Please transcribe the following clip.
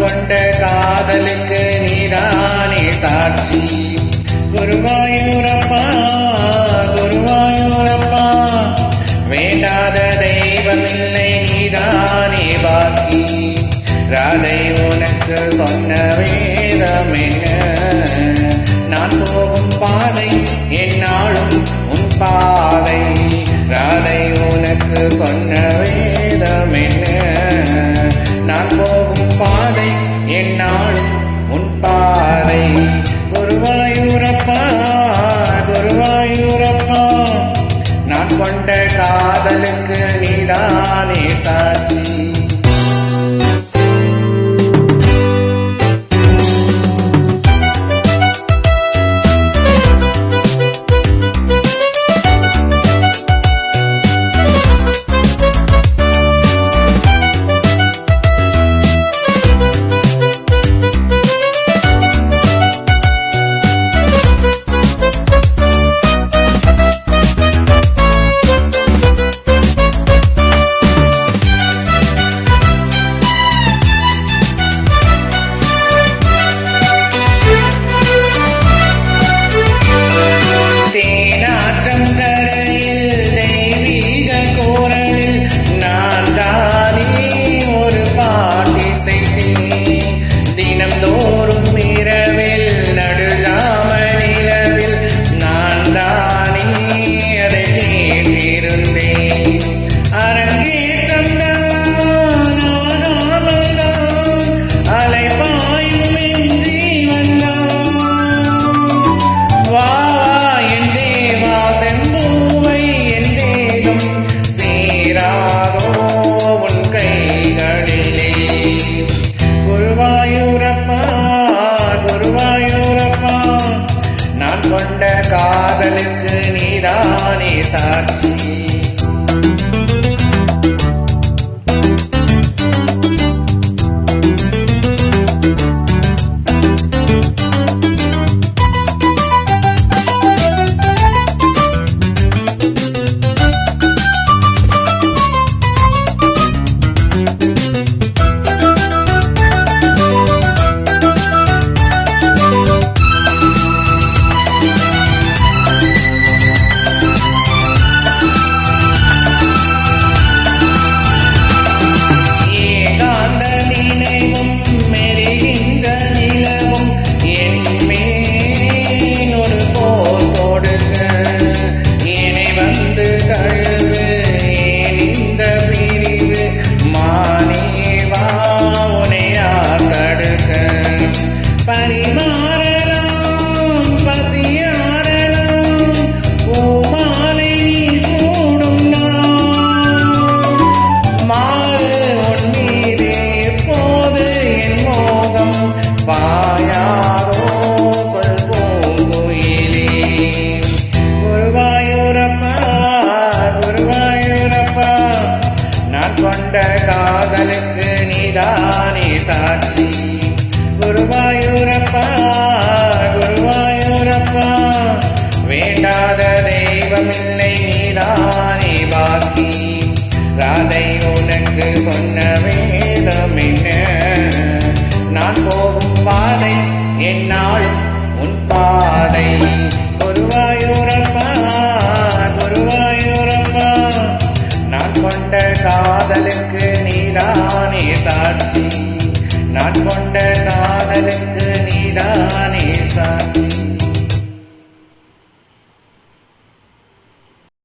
கொண்ட காதலுக்கு நீதானே சாட்சி. குருவாயூரப்பா குருவாயூரப்பா, வேண்டாத தெய்வமில்லை நீதானே பாக்கி. ராதை உனக்கு சொன்ன வேதம் என்ன? நான் போகும் பாதை என்னாலும் உன் பாதை. ராதை உனக்கு சொன்ன வேதம் என்ன? நான் போகும் பாதை என்னாலும் உன் பாதை. குருவாயூரப்பா குருவாயூரப்பா, நான் கொண்ட காதலுக்கு நீதானே சாட்சி. கொண்ட காதலுக்கு நீதானே சாட்சி. கொண்ட காதலுக்கு நீதானே சாட்சி. குருவாயூரப்பா குருவாயூரப்பா, வேண்டாத தெய்வமில்லை நீதானே பாக்கி. ராதை உனக்கு சொன்ன வேதம் என்ன? நான் போகும் பாதை என்னாலும் உன் பாதை. குருவாயூரப்பா குருவாயூரப்பா, நான் கொண்ட காதலுக்கு நீதானே சாட்சி. நான் கொண்ட காதலுக்கு நீதானே சாட்சி.